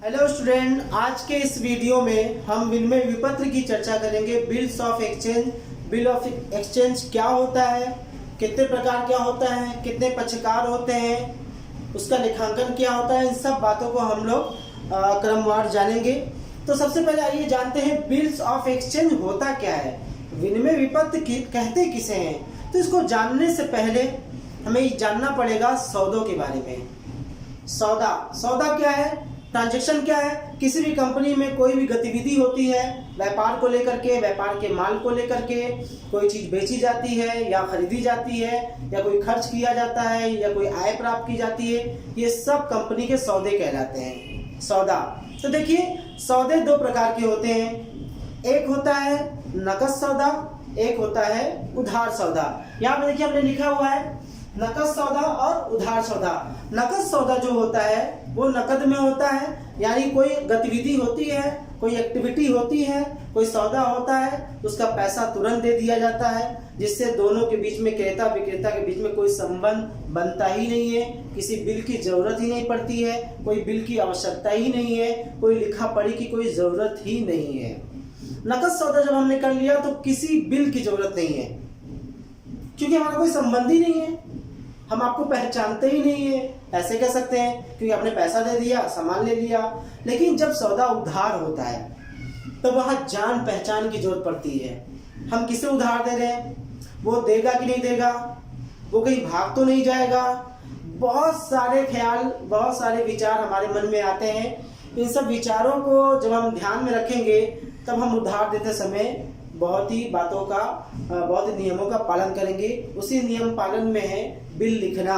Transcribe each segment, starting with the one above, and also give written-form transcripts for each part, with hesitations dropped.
Hello student, आज के इस वीडियो में हम विनिमय विपत्र की चर्चा करेंगे। Bills of exchange. Bill of exchange क्या होता है, कितने प्रकार क्या होता है, कितने पक्षकार होते हैं, उसका लेखांकन क्या होता है, इन सब बातों को हम लोग क्रमवार जानेंगे। तो सबसे पहले आइए जानते हैं बिल्स ऑफ एक्सचेंज होता क्या है, विनिमय विपत्र कहते किसे हैं। तो इसको जानने से पहले हमें जानना पड़ेगा सौदों के बारे में। सौदा क्या है, ट्रांजैक्शन क्या है। किसी भी कंपनी में कोई भी गतिविधि होती है, व्यापार को लेकर के, व्यापार के माल को लेकर के कोई चीज बेची जाती है या खरीदी जाती है, या कोई खर्च किया जाता है, या कोई आय प्राप्त की जाती है, ये सब कंपनी के सौदे कहलाते हैं। सौदा। तो देखिए, सौदे दो प्रकार के होते हैं। एक होता है नकद सौदा, एक होता है उधार सौदा। यहाँ पे देखिए हमने लिखा हुआ है नकद सौदा और उधार सौदा। नकद सौदा जो होता है वो नकद में होता है, यानी कोई गतिविधि होती है, कोई एक्टिविटी होती है, कोई सौदा होता है, उसका पैसा तुरंत दे दिया जाता है, जिससे दोनों के बीच में, क्रेता विक्रेता के बीच में कोई संबंध बनता ही नहीं है, किसी बिल की जरूरत ही नहीं पड़ती है, कोई बिल की आवश्यकता ही नहीं है, कोई लिखा पढ़ी की कोई जरूरत ही नहीं है। नकद सौदा जब हमने कर लिया तो किसी बिल की जरूरत नहीं है, क्योंकि हमारा कोई संबंध ही नहीं है, हम आपको पहचानते ही नहीं है, ऐसे कह सकते हैं, क्योंकि आपने पैसा दे दिया, सामान ले लिया। लेकिन जब सौदा उधार होता है तो वहां जान पहचान की जरूरत पड़ती है। हम किसे उधार दे रहे हैं, वो देगा कि नहीं देगा, वो कहीं भाग तो नहीं जाएगा। बहुत सारे ख्याल, बहुत सारे विचार हमारे मन में आते हैं। इन सब विचारों को जब हम ध्यान में रखेंगे तब हम उधार देते समय बहुत ही बातों का, बहुत ही नियमों का पालन करेंगे। उसी नियम पालन में है बिल लिखना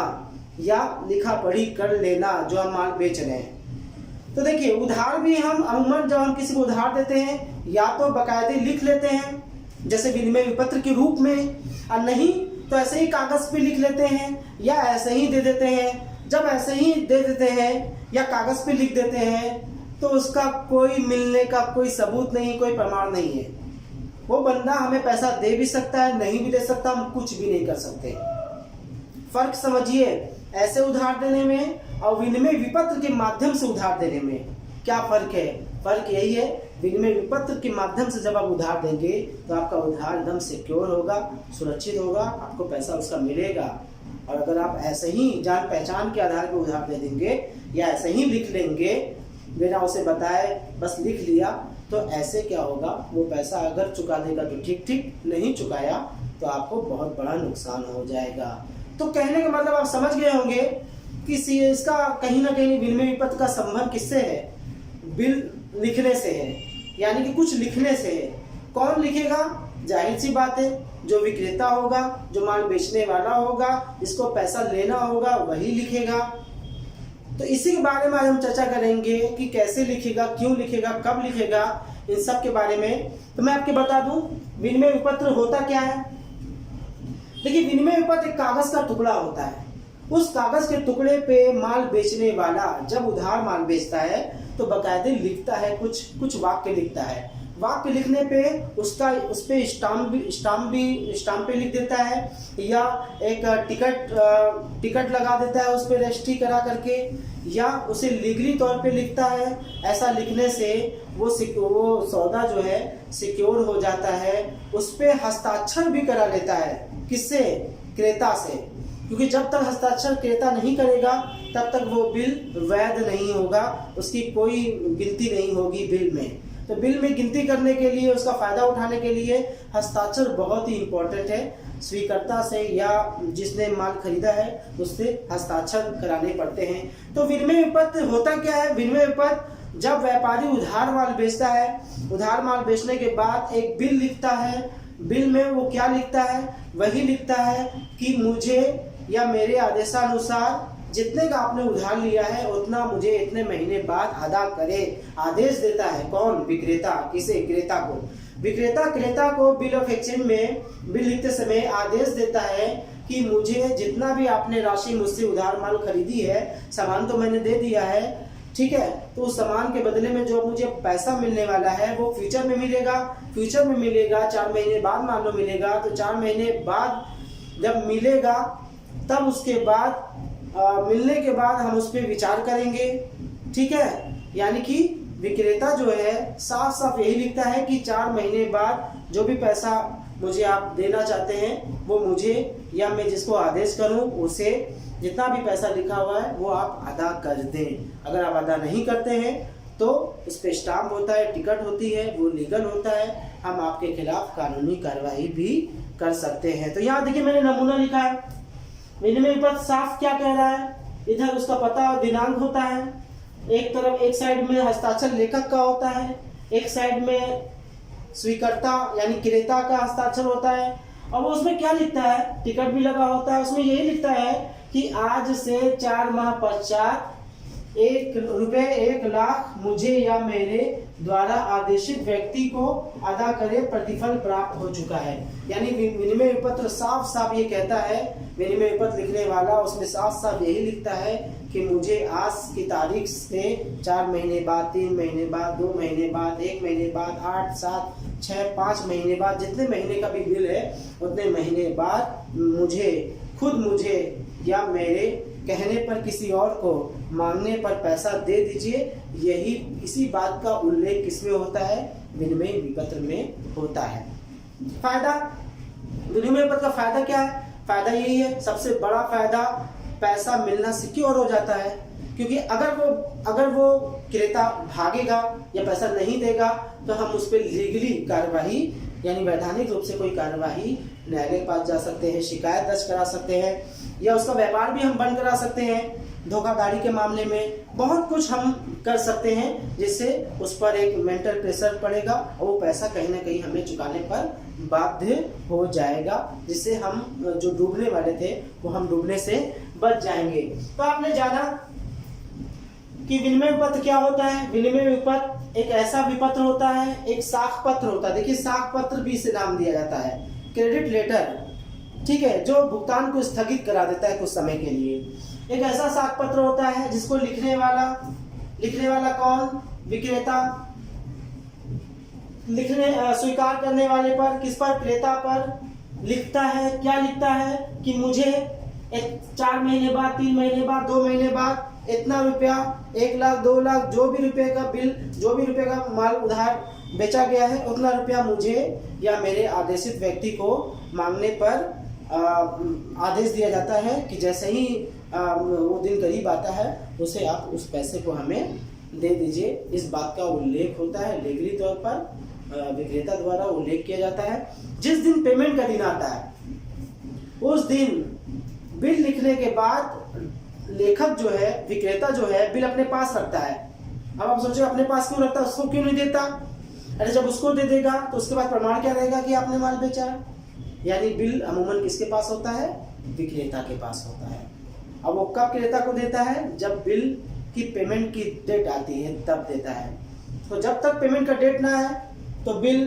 या लिखा पढ़ी कर लेना जो हम माल बेच रहे हैं। तो देखिए, उधार भी हम अमूमन जब हम किसी को उधार देते हैं या तो बाकायदे लिख लेते हैं, जैसे विनिमय विपत्र के रूप में, और नहीं तो ऐसे ही कागज पे लिख लेते हैं या ऐसे ही दे देते हैं। जब ऐसे ही दे देते हैं या कागज पे लिख देते हैं तो उसका कोई मिलने का कोई सबूत नहीं, कोई प्रमाण नहीं है। वो बंदा हमें पैसा दे भी सकता है, नहीं भी दे सकता, हम कुछ भी नहीं कर सकते। फर्क समझिए, ऐसे उधार देने में और विनिमय विपत्र के माध्यम से उधार देने में क्या फर्क है। फर्क यही है, विनिमय विपत्र के माध्यम से जब आप उधार देंगे तो आपका उधार एकदम सिक्योर होगा, सुरक्षित होगा, आपको पैसा उसका मिलेगा। और अगर आप ऐसे ही जान पहचान के आधार पर उधार दे देंगे या ऐसे ही लिख लेंगे बिना उसे बताए, बस लिख लिया, तो ऐसे क्या होगा, वो पैसा अगर चुका देगा तो ठीक ठीक, नहीं चुकाया तो आपको बहुत बड़ा नुकसान हो जाएगा। तो कहने का मतलब आप समझ गए होंगे कि इसका कहीं ना कहीं विनिमय विपत्र का संबंध किससे है, बिल लिखने से है, यानी कि कुछ लिखने से है। कौन लिखेगा, जाहिर सी बात है, जो विक्रेता होगा, जो माल बेचने वाला होगा, जिसको पैसा लेना होगा, वही लिखेगा। तो इसी के बारे में आज हम चर्चा करेंगे कि कैसे लिखेगा, क्यों लिखेगा, कब लिखेगा, इन सब के बारे में। तो मैं आपको बता दूं विनिमय विपत्र होता क्या है। देखिए, विनिमय विपत्र एक कागज का टुकड़ा होता है। उस कागज के टुकड़े पे माल बेचने वाला जब उधार माल बेचता है तो बाकायदे लिखता है, कुछ वाक्य लिखता है। वाक्य लिखने पे उसका उस पे स्टाम्प पे लिख देता है, या एक टिकट लगा देता है उस पे रजिस्ट्री करा करके, या उसे लीगली तौर पे लिखता है। ऐसा लिखने से वो सौदा जो है सिक्योर हो जाता है। उस पे हस्ताक्षर भी करा लेता है, किससे, क्रेता से, क्योंकि जब तक हस्ताक्षर क्रेता नहीं करेगा तब तक वो बिल वैध नहीं होगा, उसकी कोई गिनती नहीं होगी बिल में। तो बिल में गिनती करने के लिए, उसका फायदा उठाने के लिए हस्ताक्षर बहुत ही इंपॉर्टेंट है। स्वीकर्ता से या जिसने माल खरीदा है उससे हस्ताक्षर कराने पड़ते हैं। तो विनिमय विपत्र होता क्या है। विनिमय विपत्र जब व्यापारी उधार माल बेचता है, उधार माल बेचने के बाद एक बिल लिखता है। बिल में वो क्या लिखता है, वही लिखता है कि मुझे या मेरे आदेशानुसार जितने का आपने उधार लिया है उतना मुझे इतने महीने बाद अदा करे। आदेश देता है कौन, विक्रेता। किसे, क्रेता को। विक्रेता क्रेता को बिल ऑफ एक्सचेंज में बिल लिखते समय आदेश देता है कि मुझे जितना भी आपने राशि मुझसे उधार माल खरीदी है, सामान तो मैंने दे दिया है, ठीक है, तो उस सामान के बदले में जो मुझे पैसा मिलने वाला है वो फ्यूचर में मिलेगा। फ्यूचर में मिलेगा, 4 महीने बाद मान लो मिलेगा, तो 4 महीने बाद जब मिलेगा तब उसके बाद मिलने के बाद हम उस पर विचार करेंगे, ठीक है। यानी कि विक्रेता जो है साफ साफ यही लिखता है कि 4 महीने बाद जो भी पैसा मुझे आप देना चाहते हैं वो मुझे या मैं जिसको आदेश करूं उसे जितना भी पैसा लिखा हुआ है वो आप अदा कर दें। अगर आप अदा नहीं करते हैं तो उस पर स्टाम्प होता है, टिकट होती है, वो लीगल होता है, हम आपके खिलाफ कानूनी कार्रवाई भी कर सकते हैं। तो यहाँ देखिए मैंने नमूना लिखा है, विनिमय विपत्र साफ क्या कह रहा है, इधर उसका पता और दिनांक होता है, एक तरफ एक साइड में हस्ताक्षर लेखक का होता है, एक साइड में स्वीकर्ता यानी क्रेता का हस्ताक्षर होता है, और वो उसमें क्या लिखता है, टिकट भी लगा होता है, उसमें यही लिखता है कि आज से 4 माह पश्चात ₹1 मुझे या मेरे द्वारा आदेशित व्यक्ति को अदा करे प्रतिफल प्राप्त हो चुका है। यानी विनिमय विपत्र साफ साफ ये कहता है, विनिमय विपत्र लिखने वाला उसमें साफ साफ यही लिखता है कि मुझे आज की तारीख से 4 महीने बाद, 3 महीने बाद, 2 महीने बाद, 1 महीने बाद, 8, 7, 6, 5 महीने बाद, जितने महीने का भी बिल है उतने महीने बाद मुझे या मेरे कहने पर किसी और को मांगने पर पैसा दे दीजिए। यही इसी बात का उल्लेख किसमें होता है, विनिमय विपत्र में होता है। फायदा, विनिमय विपत्र का फायदा क्या है, फायदा यही है, सबसे बड़ा फायदा पैसा मिलना सिक्योर हो जाता है, क्योंकि अगर वो क्रेता भागेगा या पैसा नहीं देगा तो हम उस पर लीगली कार्रवाई यानी वैधानिक रूप से कोई कार्रवाई न्यायालय के पास जा सकते हैं, शिकायत दर्ज करा सकते हैं, या उसका व्यापार भी हम बंद करा सकते हैं। धोखाधड़ी के मामले में बहुत कुछ हम कर सकते हैं, जिससे उस पर एक मेंटल प्रेशर पड़ेगा और वो पैसा कहीं ना कहीं हमें चुकाने पर बाध्य हो जाएगा, जिससे हम जो डूबने वाले थे वो हम डूबने से बच जाएंगे। तो आपने जाना कि विनिमय विपत्र क्या होता है। विनिमय विपत्र एक ऐसा विपत्र होता है, एक साख पत्र होता है। देखिए साख पत्र भी इसे नाम दिया जाता है, क्रेडिट लेटर, ठीक है, जो भुगतान को स्थगित करा देता है कुछ समय के लिए। एक ऐसा साख पत्र होता है जिसको लिखने वाला कौन, विक्रेता, स्वीकार करने वाले पर, किस पर, क्रेता पर लिखता है। क्या लिखता है कि मुझे 4 महीने बाद, 3 महीने बाद, 2 महीने बाद इतना रुपया, 1 लाख, 2 लाख, जो भी रुपए का बिल, जो भी रुपए का माल उधार बेचा गया है उतना रुपया मुझे या मेरे आदेशित व्यक्ति को मांगने पर आदेश दिया जाता है कि जैसे ही वो दिन करीब आता है उसे आप उस पैसे को हमें दे दीजिए। इस बात का उल्लेख होता है लीगली तौर पर, विक्रेता द्वारा उल्लेख किया जाता है। जिस दिन पेमेंट का दिन आता है उस दिन बिल लिखने के बाद लेखक जो है, विक्रेता जो है, बिल अपने पास रखता है। अब आप सोचो अपने पास क्यों रखता है, उसको क्यों नहीं देता। अरे जब उसको दे देगा तो उसके बाद प्रमाण क्या रहेगा कि आपने माल बेचा है। यानी बिल अमूमन किसके पास होता है, विक्रेता के पास होता है। अब वो कब क्रेता को देता है, जब बिल की पेमेंट की डेट आती है तब देता है। तो जब तक पेमेंट का डेट ना है तो बिल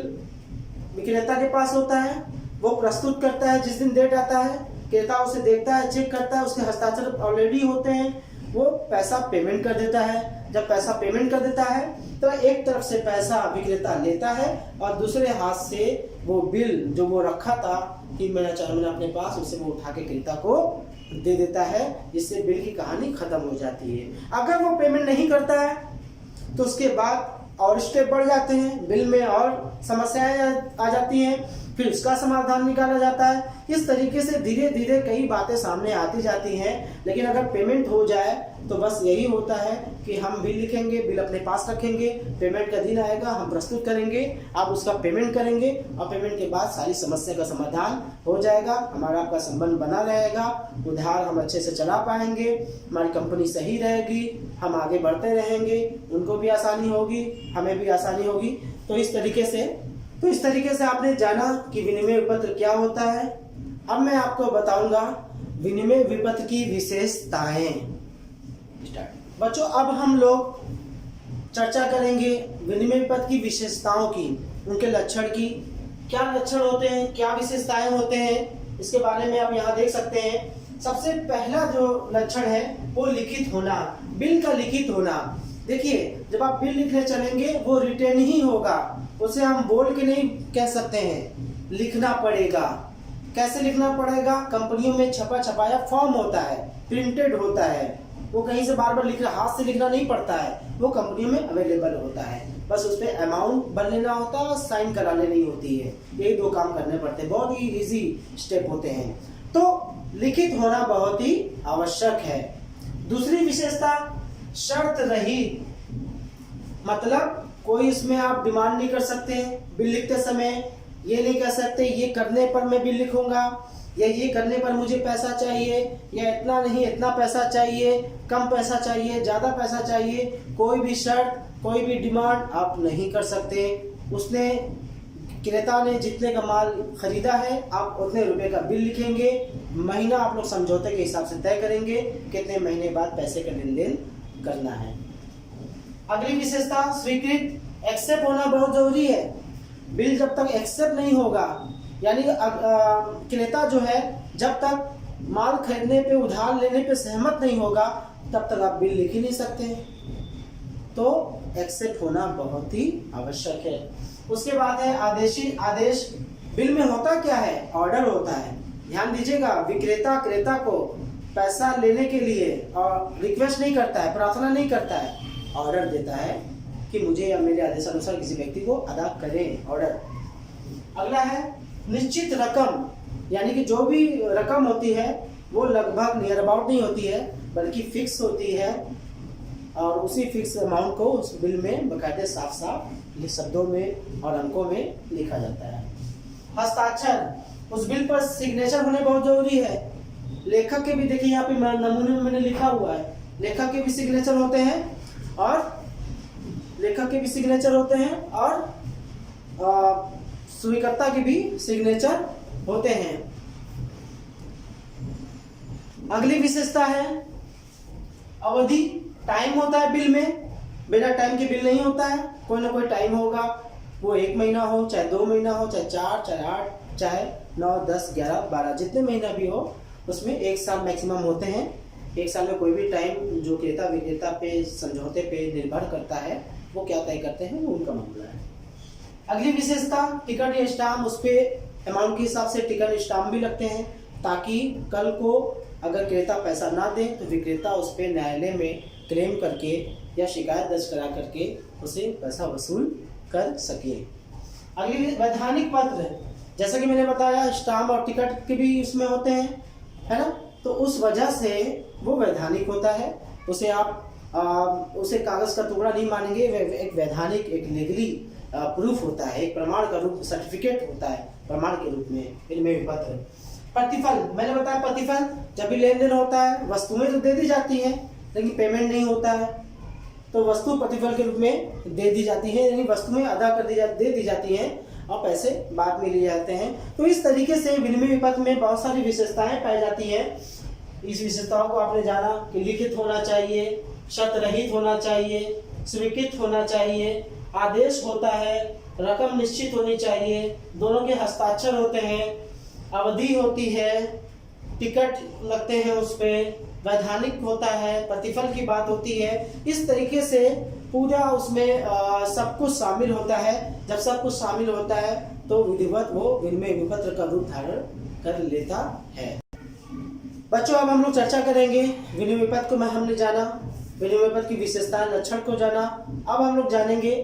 विक्रेता के पास होता है, वो प्रस्तुत करता है। जिस दिन डेट आता है क्रेता उसे देखता है, चेक करता है, उसके हस्ताक्षर ऑलरेडी होते हैं, वो पैसा पेमेंट कर देता है। जब पैसा पेमेंट कर देता है तो एक तरफ से पैसा विक्रेता लेता है और दूसरे हाथ से वो बिल जो वो रखा था कि मैंने अपने पास, उसे वो उठा के क्रेता को दे देता है, जिससे बिल की कहानी खत्म हो जाती है। अगर वो पेमेंट नहीं करता है तो उसके बाद और स्टेप बढ़ जाते हैं, बिल में और समस्याएं आ जाती हैं, फिर उसका समाधान निकाला जाता है। इस तरीके से धीरे धीरे कई बातें सामने आती जाती हैं। लेकिन अगर पेमेंट हो जाए तो बस यही होता है कि हम बिल लिखेंगे, बिल अपने पास रखेंगे, पेमेंट का दिन आएगा, हम प्रस्तुत करेंगे, आप उसका पेमेंट करेंगे और पेमेंट के बाद सारी समस्या का समाधान हो जाएगा। हमारा आपका संबंध बना रहेगा, उधार हम अच्छे से चला पाएंगे, हमारी कंपनी सही रहेगी, हम आगे बढ़ते रहेंगे, उनको भी आसानी होगी, हमें भी आसानी होगी। तो इस तरीके से आपने जाना कि विनिमय विपत्र क्या होता है। अब मैं आपको बताऊंगा विनिमय विपत्र की विशेषताएं। बच्चों अब हम लोग चर्चा करेंगे विनिमय विपत्र की विशेषताओं की, उनके लक्षण की, क्या लक्षण होते हैं, क्या विशेषताएं होते हैं, इसके बारे में आप यहाँ देख सकते हैं। सबसे पहला जो लक्षण है वो लिखित होना, बिल का लिखित होना। देखिए जब आप बिल लिखने चलेंगे वो रिटेन ही होगा, उसे हम बोल के नहीं कह सकते हैं, लिखना पड़ेगा। कैसे लिखना पड़ेगा, कंपनियों में छपा छपाया फॉर्म होता है, प्रिंटेड होता है, वो कहीं से बार बार लिखना, हाथ से लिखना नहीं पड़ता है, वो कंपनियों में अवेलेबल होता है। बस उस पर अमाउंट भर लेना होता है और साइन करा लेनी होती है। यही 2 काम करने पड़ते हैं, बहुत ही इजी स्टेप होते हैं। तो लिखित होना बहुत ही आवश्यक है। दूसरी विशेषता शर्त रहित, मतलब कोई इसमें आप डिमांड नहीं कर सकते बिल लिखते समय। ये नहीं कह सकते ये करने पर मैं बिल लिखूंगा, या ये करने पर मुझे पैसा चाहिए, या इतना नहीं इतना पैसा चाहिए, कम पैसा चाहिए, ज़्यादा पैसा चाहिए। कोई भी शर्त, कोई भी डिमांड आप नहीं कर सकते। उसने, क्रेता ने जितने का माल खरीदा है आप उतने रुपए का बिल लिखेंगे। महीना आप लोग समझौते के हिसाब से तय करेंगे कितने महीने बाद पैसे का लेन देन करना है। अगली विशेषता स्वीकृत, एक्सेप्ट होना बहुत जरूरी है। बिल जब तक एक्सेप्ट नहीं होगा, यानी क्रेता जो है जब तक माल खरीदने पे, उधार लेने पे सहमत नहीं होगा तब तक आप बिल लिख ही नहीं सकते। तो एक्सेप्ट होना बहुत ही आवश्यक है। उसके बाद है आदेश। बिल में होता क्या है? ऑर्डर होता है। ध्यान दीजिएगा, विक्रेता क्रेता को पैसा लेने के लिए और रिक्वेस्ट नहीं करता है, प्रार्थना नहीं करता है, ऑर्डर देता है कि मुझे या मेरे आदेशानुसार किसी व्यक्ति को अदा करें, ऑर्डर। अगला है निश्चित रकम, यानी कि जो भी रकम होती है वो लगभग नियर अबाउट नहीं होती है बल्कि फिक्स होती है, और उसी फिक्स अमाउंट को उस बिल में बकायदे साफ साफ शब्दों में और अंकों में लिखा जाता है। हस्ताक्षर, उस बिल पर सिग्नेचर होने बहुत जरूरी है। लेखक के भी देखिए यहाँ पे नमूने में मैंने लिखा हुआ है, लेखक के भी सिग्नेचर होते हैं और स्वीकर्ता के भी सिग्नेचर होते हैं। अगली विशेषता है अवधि। टाइम होता है बिल में, बिना टाइम के बिल नहीं होता है। कोई ना कोई टाइम होगा, वो 1 महीना हो, चाहे 2 महीना हो, चाहे 4, चाहे 8, चाहे 9, 10, 11, 12, जितने महीना भी हो, उसमें 1 साल मैक्सिमम होते हैं। 1 साल में कोई भी टाइम जो क्रेता विक्रेता पे समझौते पे निर्भर करता है, वो क्या तय करते हैं वो उनका मामला है। अगली विशेषता टिकट या स्टाम्प, उस पे अमाउंट के हिसाब से टिकट स्टाम्प भी लगते हैं, ताकि कल को अगर क्रेता पैसा ना दे तो विक्रेता उस पे न्यायालय में क्लेम करके या शिकायत दर्ज करा करके उसे पैसा वसूल कर सके। अगली वैधानिक पत्र, जैसा कि मैंने बताया स्टाम्प और टिकट के भी उसमें होते हैं, है ना। तो उस वजह से वो वैधानिक होता है। उसे आप उसे कागज का टुकड़ा नहीं मानेंगे, एक वैधानिक, एक लीगली प्रूफ होता है, एक प्रमाण का रूप, सर्टिफिकेट होता है प्रमाण के रूप में विनिमय पत्र। प्रतिफल, मैंने बताया प्रतिफल जब भी लेन देन होता है वस्तुएं तो दे दी जाती है लेकिन पेमेंट नहीं होता है, तो वस्तु प्रतिफल के रूप में दे दी जाती है, यानी वस्तुएं अदा कर दे दी जाती हैं और पैसे बाद में लिए जाते हैं। तो इस तरीके से विनिमय पत्र में बहुत सारी विशेषताएं पाई जाती है। इस विशेषताओं को आपने जाना कि लिखित होना चाहिए, शर्त रहित होना चाहिए, स्वीकृत होना चाहिए, आदेश होता है, रकम निश्चित होनी चाहिए, दोनों के हस्ताक्षर होते हैं, अवधि होती है, टिकट लगते हैं उस पे, वैधानिक होता है, प्रतिफल की बात होती है। इस तरीके से पूरा उसमें सब कुछ शामिल होता है। जब सब कुछ शामिल होता है तो विधिवत वो विनिमय विपत्र का रूप धारण कर लेता है। बच्चों अब हम लोग चर्चा करेंगे विनिमय पत्र को। हमने जाना विनिमय पत्र की विशेषताएं, लक्षण को जाना। अब हम लोग जानेंगे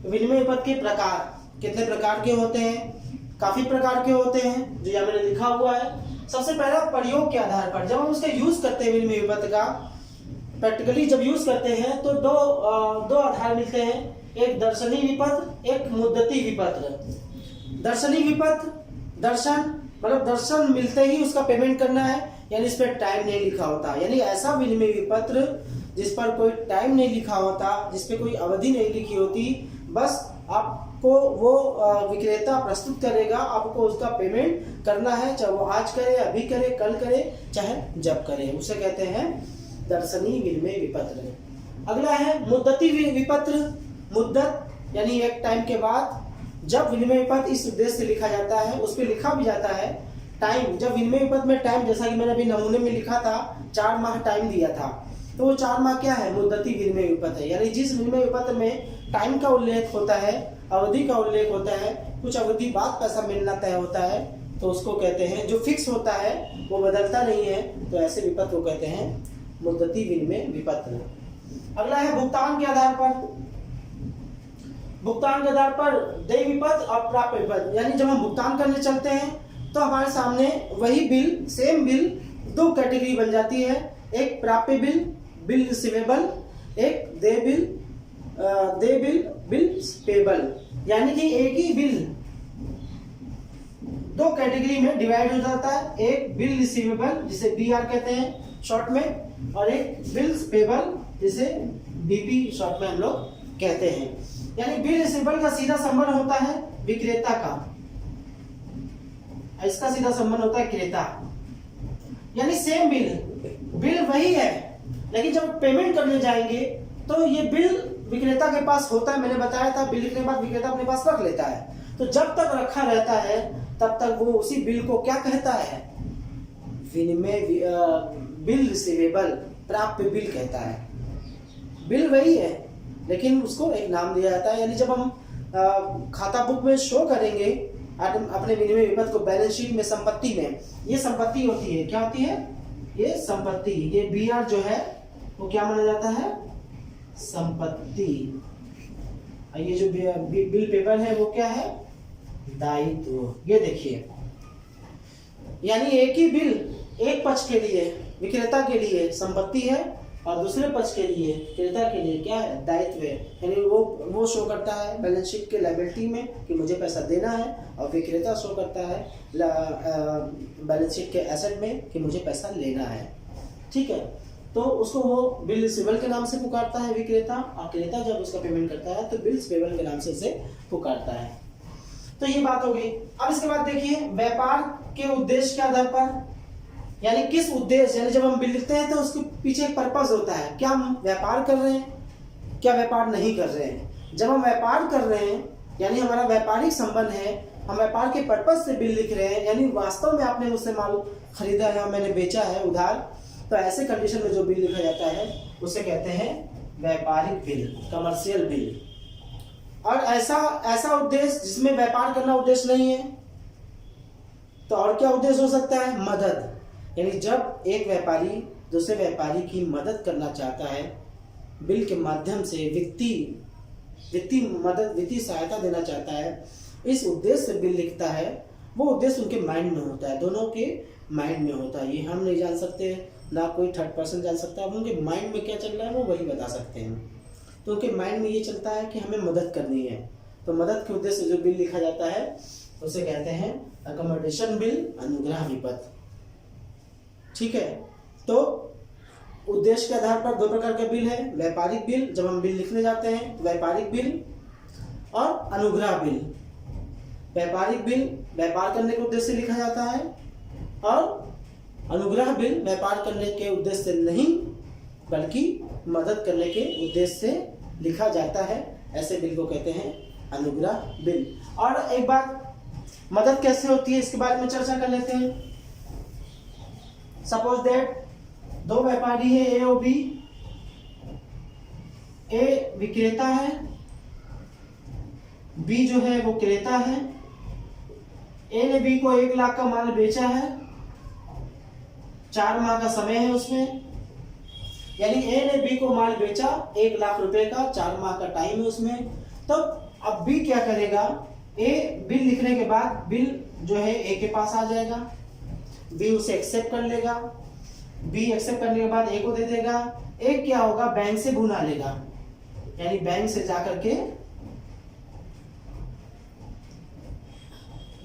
विनिमय पत्र के प्रकार, कितने प्रकार के होते हैं। काफी प्रकार के होते हैं जो यहाँ मैंने लिखा हुआ है। सबसे पहला प्रयोग के आधार पर, जब हम उसका यूज करते हैं विनिमय पत्र का, प्रैक्टिकली जब यूज करते हैं तो दो आधार मिलते हैं, एक दर्शनी विपत्र, एक मुद्दती विपत्र। दर्शनी विपत्र, दर्शन मतलब दर्शन मिलते ही उसका पेमेंट करना है, यानी इस पर टाइम नहीं लिखा होता, यानी ऐसा विनिमय विपत्र जिस पर कोई टाइम नहीं लिखा होता, जिस पे कोई अवधि नहीं लिखी होती, बस आपको वो विक्रेता प्रस्तुत करेगा, आपको उसका पेमेंट करना है, चाहे वो आज करे, अभी करे, कल करे, चाहे जब करे, उसे कहते हैं दर्शनी विनिमय विपत्र। अगला है मुद्दती विपत्र। मुद्दत यानी एक टाइम के बाद जब विनिमय विपत्र इस उद्देश्य से लिखा जाता है, उस पर लिखा भी जाता है टाइम। जब विनिमय विपत्र में टाइम, जैसा कि मैंने अभी नमूने में लिखा था, 4 माह टाइम दिया था, तो वो 4 माह क्या है? मुद्दती विनिमय विपत्र है। यानी जिस विनिमय विपत्र में टाइम का उल्लेख होता है, अवधि का उल्लेख होता है, कुछ अवधि बाद पैसा मिलना तय होता है, तो उसको कहते हैं, जो फिक्स होता है वो बदलता नहीं है, तो ऐसे विपत्र को कहते हैं मुद्दती विनिमय विपत्र। अगला है भुगतान के आधार पर। भुगतान के आधार पर देय विपत्र और प्राप्य विपत्र, यानी जब हम भुगतान करने चलते हैं तो हमारे सामने वही बिल, सेम बिल, दो कैटेगरी बन जाती है। एक प्राप्य बिल, बिल रिसीवेबल, एक देय बिल, बिल पेबल। यानी कि एक ही बिल दो कैटेगरी में डिवाइड हो जाता है। एक बिल रिसीवेबल जिसे बीआर कहते हैं शॉर्ट में, और एक बिल पेबल जिसे बीपी शॉर्ट में हम लोग कहते हैं। यानी बिल रिसीवेबल का सीधा संबंध होता है विक्रेता का, इसका सीधा संबंध होता है क्रेता। यानी सेम बिल वही है, लेकिन जब पेमेंट करने जाएंगे तो ये बिल विक्रेता के पास होता है। मैंने बताया था बिल लिखने के बाद विक्रेता अपने पास रख लेता है। तो जब तक रखा रहता है तब तक वो उसी बिल को क्या कहता है, विनिमय बिल रिसीवेबल, प्राप्य बिल कहता है। बिल वही है लेकिन उसको एक नाम दिया जाता है। यानी जब हम खाता बुक में शो करेंगे अपने विनिमय विपत्र को, बैलेंस शीट में, संपत्ति में, ये संपत्ति होती है। क्या होती है? ये संपत्ति। ये बीआर जो है वो क्या माना जाता है? संपत्ति। ये जो बिल पेबल है वो क्या है? दायित्व। ये देखिए, यानी एक ही बिल एक पक्ष के लिए, विक्रेता के लिए संपत्ति है और दूसरे पक्ष के लिए, क्रेता के लिए क्या है? दायित्व है। यानी वो शो करता है बैलेंस शीट के लायबिलिटी में कि मुझे पैसा देना है, और विक्रेता शो करता है बैलेंस शीट के एसेट में कि मुझे पैसा लेना है। ठीक है, तो उसको वो बिल रिसीवेबल के नाम से पुकारता है विक्रेता, और क्रेता जब उसका पेमेंट करता है तो बिल पेबल के नाम से उसे पुकारता है। तो ये बात हो गई। अब इसके बाद देखिए व्यापार के उद्देश्य के आधार पर, यानी किस उद्देश्य, यानी जब हम बिल लिखते हैं तो उसके पीछे एक पर्पस होता है। क्या हम व्यापार कर रहे हैं, क्या व्यापार नहीं कर रहे हैं। जब हम व्यापार कर रहे हैं यानी हमारा व्यापारिक संबंध है, हम व्यापार के पर्पस से बिल लिख रहे हैं, यानी वास्तव में आपने मुझसे माल खरीदा है, मैंने बेचा है उधार, तो ऐसे कंडीशन में जो बिल लिखा जाता है उसे कहते हैं व्यापारिक बिल, कमर्शियल बिल। और ऐसा उद्देश्य जिसमें व्यापार करना उद्देश्य नहीं है, तो और क्या उद्देश्य हो सकता है? मदद। यानी जब एक व्यापारी दूसरे व्यापारी की मदद करना चाहता है, बिल के माध्यम से वित्तीय मदद, वित्तीय सहायता देना चाहता है, इस उद्देश्य से बिल लिखता है, वो उद्देश्य उनके माइंड में होता है, दोनों के माइंड में होता है। ये हम नहीं जान सकते, ना कोई थर्ड पर्सन जान सकता है। अब उनके माइंड में क्या चल रहा है वो वही बता सकते हैं। तो उनके माइंड में ये चलता है कि हमें मदद करनी है, तो मदद के उद्देश्य से जो बिल लिखा जाता है उसे कहते हैं अकोमोडेशन बिल, अनुग्रह विपत्र। ठीक है, तो उद्देश्य के आधार पर दो प्रकार के बिल है, व्यापारिक बिल, जब हम बिल लिखने जाते हैं तो व्यापारिक बिल, और अनुग्रह बिल। व्यापारिक बिल व्यापार करने के उद्देश्य से लिखा जाता है, और अनुग्रह बिल व्यापार करने के उद्देश्य से नहीं बल्कि मदद करने के उद्देश्य से लिखा जाता है। ऐसे बिल को कहते हैं अनुग्रह बिल। और एक बात, मदद कैसे होती है इसके बारे में चर्चा कर लेते हैं। सपोज दैट दो व्यापारी है ए और बी। ए विक्रेता है, बी जो है वो क्रेता है। ए ने बी को 1 लाख का माल बेचा है, 4 माह का समय है उसमें। यानी ए ने बी को माल बेचा 1 लाख रुपए का, 4 माह का टाइम है उसमें। तो अब बी क्या करेगा? ए बिल लिखने के बाद बिल जो है ए के पास आ जाएगा, बी उसे एक्सेप्ट कर लेगा, बी एक्सेप्ट करने के बाद ए को दे देगा। ए क्या होगा? बैंक से भुना लेगा, यानी बैंक से जाकर के,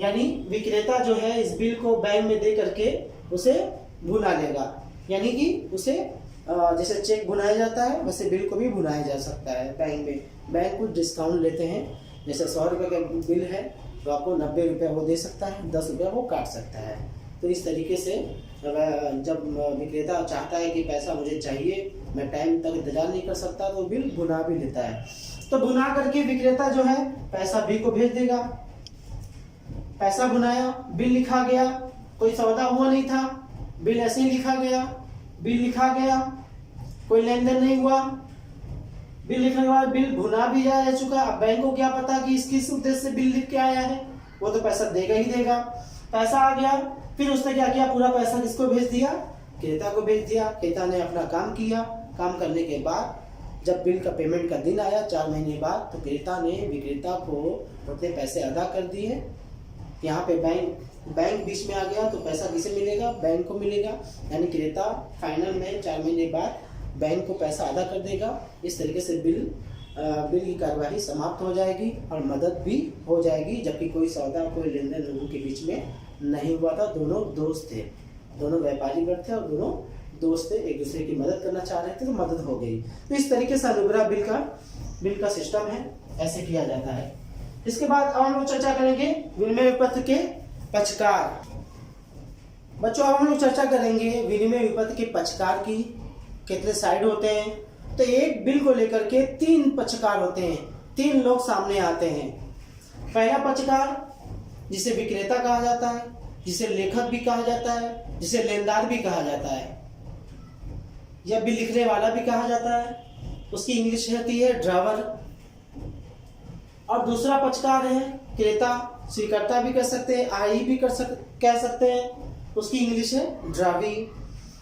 यानी विक्रेता जो है इस बिल को बैंक में दे करके उसे भुना लेगा। यानी कि उसे जैसे चेक भुनाया जाता है वैसे बिल को भी भुनाया जा सकता है बैंक में। बैंक कुछ डिस्काउंट लेते हैं, जैसे 100 रुपये का बिल है तो आपको 90 रुपये वो दे सकता है, 10 रुपये वो काट सकता है। तो इस तरीके से जब विक्रेता चाहता है कि पैसा मुझे चाहिए, मैं टाइम तक इंतजार नहीं कर सकता, तो बिल भुना भी लेता है। तो भुना करके विक्रेता जो है पैसा बी को भेज देगा। पैसा भुनाया, बिल लिखा गया, कोई सौदा हुआ नहीं था, बिल ऐसे ही लिखा गया, बिल लिखा गया, कोई लेन देन नहीं हुआ। बिल लिखने के बाद बिल भुना भी जा चुका। अब बैंक को क्या पता कि किस उद्देश्य से बिल लिख के आया है, वो तो पैसा देगा ही देगा। पैसा आ गया, फिर उसने क्या किया? पूरा पैसा किसको भेज दिया? क्रेता को भेज दिया, क्रेता ने अपना काम किया, काम करने के बाद जब बिल का पेमेंट का दिन आया 4 महीने बाद, तो क्रेता ने विक्रेता को अपने पैसे अदा कर दिए। यहाँ पे बैंक बीच में आ गया, तो पैसा किसे मिलेगा? बैंक को मिलेगा, यानी क्रेता फाइनल में 4 महीने बाद बैंक को पैसा अदा कर देगा। इस तरीके से बिल की कार्यवाही समाप्त हो जाएगी और मदद भी हो जाएगी, जबकि कोई सौदा कोई लेन देन लोगों के बीच में नहीं हुआ था। दोनों दोस्त थे, दोनों व्यापारी वर्ग थे और दोनों दोस्त थे, एक दूसरे की मदद करना चाह रहे थे, तो मदद हो गई। तो इस तरीके से अनुग्रह बिल का सिस्टम है, ऐसे किया जाता है। इसके बाद अब हम लोग चर्चा करेंगे विनिमय विपत्र के पक्षकार। बच्चों अब हम लोग चर्चा करेंगे विनिमय विपत्र के पक्षकार की। कितने साइड होते हैं? तो एक बिल को लेकर के 3 पक्षकार होते हैं, 3 लोग सामने आते हैं। पहला पक्षकार जिसे विक्रेता कहा जाता है, जिसे लेखक भी कहा जाता है, जिसे लेनदार भी कहा जाता है, या बिल लिखने वाला भी कहा जाता है। उसकी इंग्लिश होती है ड्रावर। और दूसरा पक्षकार है क्रेता, स्वीकर्ता भी कर सकते हैं, आई भी कह सकते हैं, उसकी इंग्लिश है ड्रावी।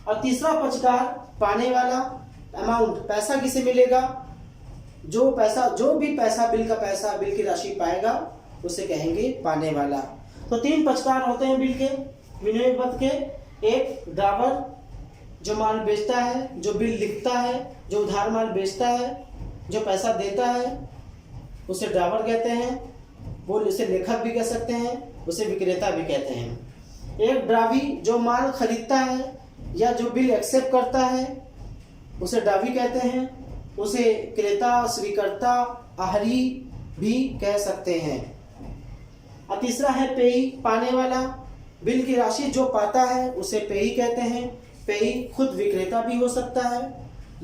और तीसरा पक्षकार पाने वाला, अमाउंट, पैसा किसे मिलेगा? जो भी पैसा बिल की राशि पाएगा उसे कहेंगे पाने वाला। तो 3 पक्षकार होते हैं बिल के, विनिमय विपत्र के। एक ड्रावर जो माल बेचता है, जो बिल लिखता है, जो उधार माल बेचता है, जो पैसा देता है, उसे ड्रावर कहते हैं। वो उसे लेखक भी कह सकते हैं, उसे विक्रेता भी कहते हैं। एक ड्रावी जो माल खरीदता है या जो बिल एक्सेप्ट करता है, उसे ड्रावी कहते हैं। उसे क्रेता, स्वीकर्ता, आहरी भी कह सकते हैं। और तीसरा है पेई, पाने वाला। बिल की राशि जो पाता है उसे पेई कहते हैं। पेई खुद विक्रेता भी हो सकता है,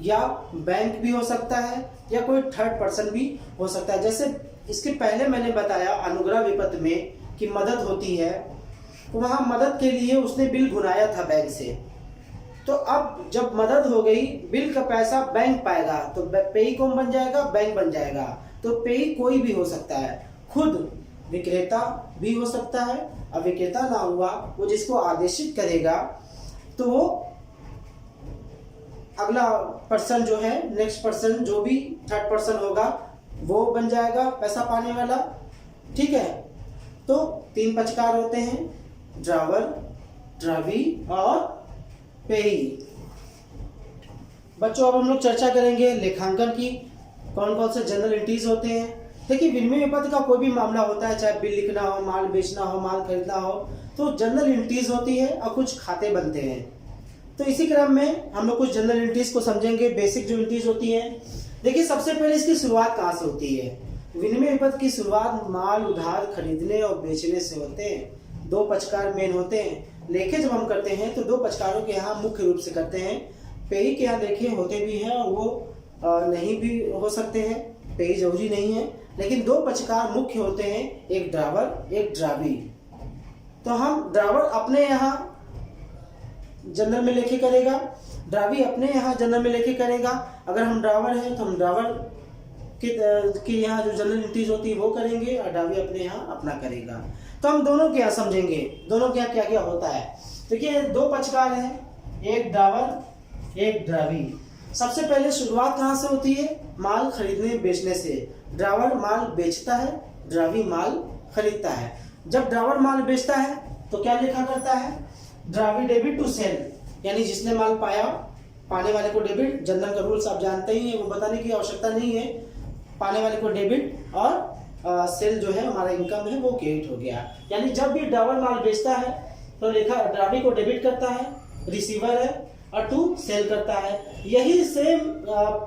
या बैंक भी हो सकता है, या कोई थर्ड पर्सन भी हो सकता है। जैसे इसके पहले मैंने बताया अनुग्रह विपत्र में कि मदद होती है, तो वहाँ मदद के लिए उसने बिल भुनाया था बैंक से। तो अब जब मदद हो गई, बिल का पैसा बैंक पाएगा, तो पेई कौन बन जाएगा? बैंक बन जाएगा। तो पेई कोई भी हो सकता है, खुद विक्रेता भी हो सकता है, और विक्रेता ना हुआ वो जिसको आदेशित करेगा, तो वो अगला पर्सन जो है, नेक्स्ट पर्सन जो भी थर्ड पर्सन होगा, वो बन जाएगा पैसा पाने वाला। ठीक है, तो 3 पक्षकार होते हैं, ड्रावर, ड्रावी और पेई। बच्चों अब हम लोग चर्चा करेंगे लेखांकन की। कौन कौन से जनरल एंट्रीज होते हैं? देखिए, विनिमय विपत्र का कोई भी मामला होता है, चाहे बिल लिखना हो, माल बेचना हो, माल खरीदना हो, तो जनरल एंट्रीज होती है और कुछ खाते बनते हैं। तो इसी क्रम में हम लोग कुछ जनरल एंट्रीज को समझेंगे, बेसिक जो एंट्रीज होती हैं। देखिए, सबसे पहले इसकी शुरुआत कहाँ से होती है? विनिमय विपत्र की शुरुआत माल उधार खरीदने और बेचने से होते हैं। 2 पक्षकार मेन होते हैं। लेखे जब हम करते हैं तो 2 पक्षकारों के यहाँ मुख्य रूप से करते हैं। पेई के यहाँ लेखे होते भी हैं और वो नहीं भी हो सकते हैं, पेई जरूरी नहीं है, लेकिन 2 पक्षकार मुख्य होते हैं, एक ड्रावर, एक ड्रावी। तो हम ड्रावर अपने यहाँ जनरल में लेखे करेगा, ड्रावी अपने यहाँ जनरल में लेखे करेगा। अगर हम ड्रावर हैं तो हम ड्रावर के यहाँ जो जनरल एंट्रीज होती है वो करेंगे, और ड्रावी अपने यहाँ अपना करेगा। तो हम दोनों के यहाँ समझेंगे, दोनों के यहाँ क्या क्या होता है। देखिए, 2 पक्षकार हैं, एक ड्रावर, एक ड्रावी। सबसे पहले शुरुआत कहाँ से होती है? माल खरीदने बेचने से। ड्रावर माल बेचता है, ड्रावी माल खरीदता है। जब ड्रावर माल बेचता है तो क्या लिखा करता है? ड्रावी डेबिट टू सेल, यानी जिसने माल पाया, पाने वाले को डेबिट। जनरल का रूल्स आप जानते ही हैं, वो बताने की आवश्यकता नहीं है। पाने वाले को डेबिट और सेल जो है हमारा इनकम है वो क्रेडिट हो गया। यानी जब भी ड्रावर माल बेचता है तो लेखा ड्रावी को डेबिट करता है, रिसीवर है, और टू सेल करता है। यही सेम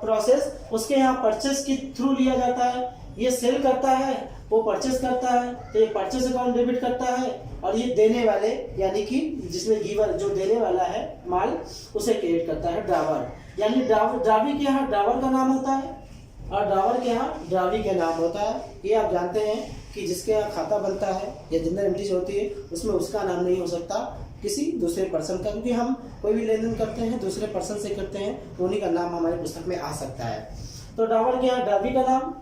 प्रोसेस उसके यहाँ परचेस के थ्रू लिया जाता है। ये सेल करता है, वो परचेस करता है, तो ये परचेस अकाउंट डेबिट करता है, और ये देने वाले यानी कि जिसमें गिवर जो देने वाला है माल, उसे क्रेडिट करता है ड्रावर। यानी ड्रावी के यहाँ ड्रावर का नाम होता है और ड्रावर के यहाँ ड्रावी का नाम होता है। ये आप जानते हैं कि जिसके यहाँ खाता बनता है या जनरल एंट्रीज होती है उसमें उसका नाम नहीं हो सकता, किसी दूसरे पर्सन का, क्योंकि हम कोई भी लेन देन करते हैं दूसरे पर्सन से करते हैं, उन्हीं का नाम हमारी पुस्तक में आ सकता है। तो ड्रावर के यहाँ ड्रावी का नाम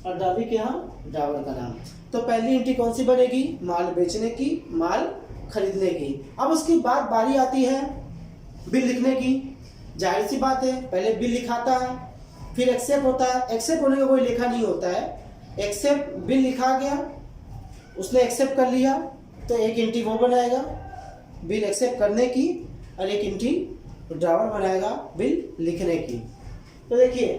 और ड्रावी के यहाँ ड्रावर का नाम। तो पहली एंट्री कौन सी बनेगी? माल बेचने की, माल खरीदने की। अब उसके बाद बारी आती है बिल लिखने की। जाहिर सी बात है, पहले बिल लिखाता है, फिर एक्सेप्ट होता है। एक्सेप्ट होने का कोई लेखा नहीं होता है। एक्सेप्ट बिल लिखा गया, उसने एक्सेप्ट कर लिया तो एक एंट्री वो बनाएगा बिल एक्सेप्ट करने की, और एक एंट्री ड्रावर बनाएगा बिल लिखने की। तो देखिए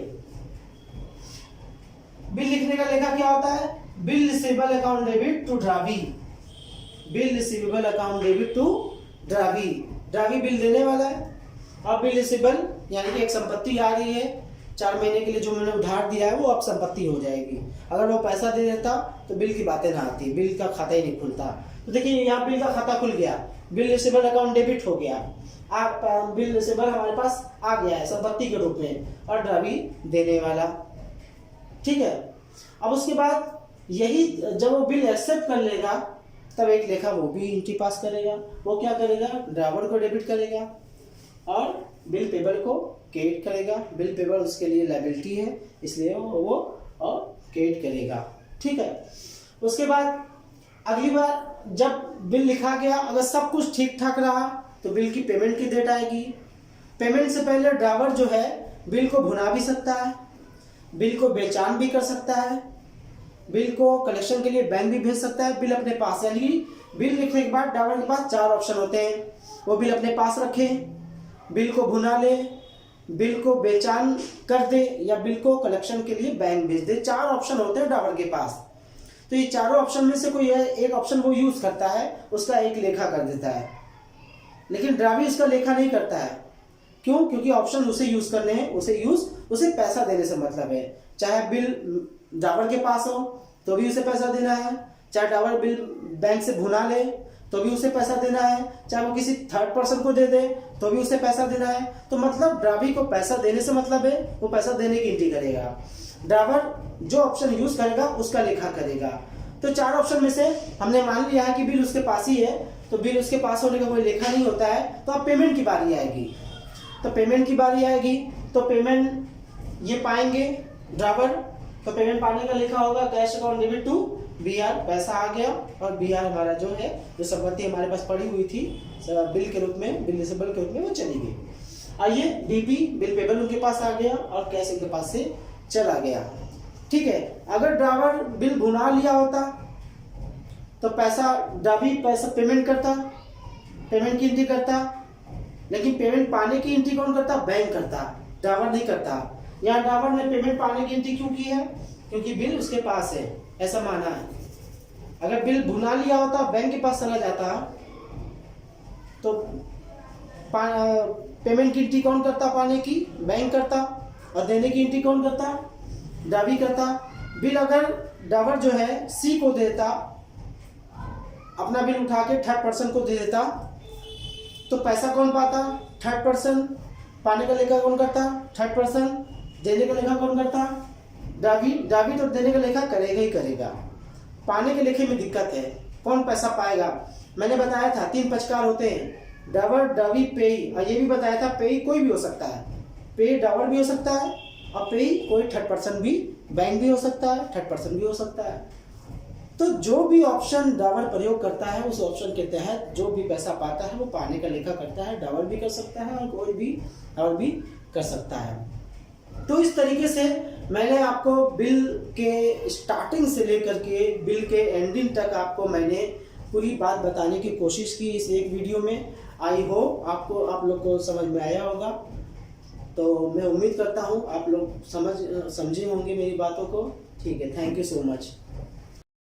बिल लिखने का लेखा क्या होता है, bill receivable account debit to drawee, bill receivable account debit to drawee. Drawee bill देने वाला है, अब बिल रिसीवेबल यानी कि एक संपत्ति आ रही है, 4 महीने के लिए जो मैंने उधार दिया है वो अब संपत्ति हो जाएगी। अगर वो पैसा दे देता तो बिल की बातें ना आती, बिल का खाता ही नहीं खुलता। तो देखिए यहाँ बिल का खाता खुल गया, बिल रिसीवेबल अकाउंट डेबिट हो गया, आप बिल रिसीवेबल हमारे पास आ गया है संपत्ति के रूप में, और ड्रावी देने वाला। ठीक है, अब उसके बाद यही जब वो बिल एक्सेप्ट कर लेगा तब एक लेखा वो भी एंट्री पास करेगा। वो क्या करेगा, ड्रावर को डेबिट करेगा और बिल पेबल को क्रेडिट करेगा। बिल पेबल उसके लिए लायबिलिटी है, इसलिए वो और क्रेडिट करेगा। ठीक है, उसके बाद अगली बार जब बिल लिखा गया, अगर सब कुछ ठीक ठाक रहा तो बिल की पेमेंट की डेट आएगी। पेमेंट से पहले ड्रावर जो है बिल को भुना भी सकता है, बिल को बेचान भी कर सकता है, बिल को कलेक्शन के लिए बैंक भी भेज सकता है बिल अपने पास। यानी बिल लिखने के बाद ड्रावर के पास 4 ऑप्शन होते हैं, वो बिल अपने पास रखे, बिल को भुना ले, बिल को बेचान कर दे, या बिल को कलेक्शन के लिए बैंक भेज दे। 4 ऑप्शन होते हैं ड्रावर के पास। तो ये चारों ऑप्शन में से कोई एक ऑप्शन वो यूज करता है, उसका एक लेखा कर देता है, लेकिन ड्रावी इसका लेखा नहीं करता है। क्यों? क्योंकि ऑप्शन उसे यूज करने हैं, उसे पैसा देने से मतलब है। चाहे बिल ड्रावर के पास हो तो भी उसे पैसा देना है, चाहे ड्रावर बिल बैंक से भुना ले तो भी उसे पैसा देना है, चाहे वो किसी थर्ड पर्सन को दे दे तो भी उसे पैसा देना है। तो मतलब ड्रावी को पैसा देने से मतलब है, वो पैसा देने की एंट्री करेगा। ड्रावर जो ऑप्शन यूज करेगा उसका लेखा करेगा। तो 4 ऑप्शन में से हमने मान लिया है कि बिल उसके पास ही है, तो बिल उसके पास होने का कोई लेखा नहीं होता है। तो अब पेमेंट की बारी आएगी, तो पेमेंट की बारी आएगी तो पेमेंट ये पाएंगे ड्रावर। तो पेमेंट पाने का लेखा होगा cash account debit to BR, पैसा आ गया, और BR हमारा जो है, जो संपत्ति हमारे पास पड़ी हुई थी बिल के रूप में, बिल रिसीवेबल के रूप में, वो चली गई। आइए DP बिल पेबल उनके पास आ गया और कैश उनके पास से चला गया। ठीक है, अगर ड्रावर बिल भुना लिया होता तो ड्रावी पैसा पेमेंट करता, पेमेंट की एंट्री करता, लेकिन पेमेंट पाने की एंट्री कौन करता, बैंक करता, ड्रावर नहीं करता। यहाँ ड्रावर ने पेमेंट पाने की एंट्री क्यों की है, क्योंकि बिल उसके पास है, ऐसा माना है। अगर बिल भुना लिया होता, बैंक के पास चला जाता, तो पेमेंट की एंट्री कौन करता, पाने की बैंक करता, और देने की एंट्री कौन करता, ड्रावी करता। बिल अगर ड्रावर जो है C को देता, अपना बिल उठा के थर्ड पर्सन को दे देता, तो पैसा कौन पाता, थर्ड पर्सन। पाने का लेखा कौन करता, थर्ड पर्सन। देने का लेखा कौन करता, ड्रावी। ड्रावी तो देने का लेखा करेगा ही करेगा। पाने के लेखे में दिक्कत है, कौन पैसा पाएगा। मैंने बताया था 3 पक्षकार होते हैं, ड्रावर, ड्रावी, पेई। और ये भी बताया था पेई कोई भी हो सकता है, पेई ड्रावर भी हो सकता है, और पेई कोई थर्ड पर्सन भी, बैंक भी हो सकता है, थर्ड पर्सन भी हो सकता है। तो जो भी ऑप्शन ड्रावर प्रयोग करता है, उस ऑप्शन के तहत जो भी पैसा पाता है वो पाने का लेखा करता है। ड्रावर भी कर सकता है और कोई भी और भी कर सकता है। तो इस तरीके से मैंने आपको बिल के स्टार्टिंग से लेकर के बिल के एंडिंग तक आपको मैंने पूरी बात बताने की कोशिश की इस एक वीडियो में। आई होप आप लोग को समझ में आया होगा। तो मैं उम्मीद करता हूँ आप लोग समझे होंगे मेरी बातों को। ठीक है, थैंक यू सो मच।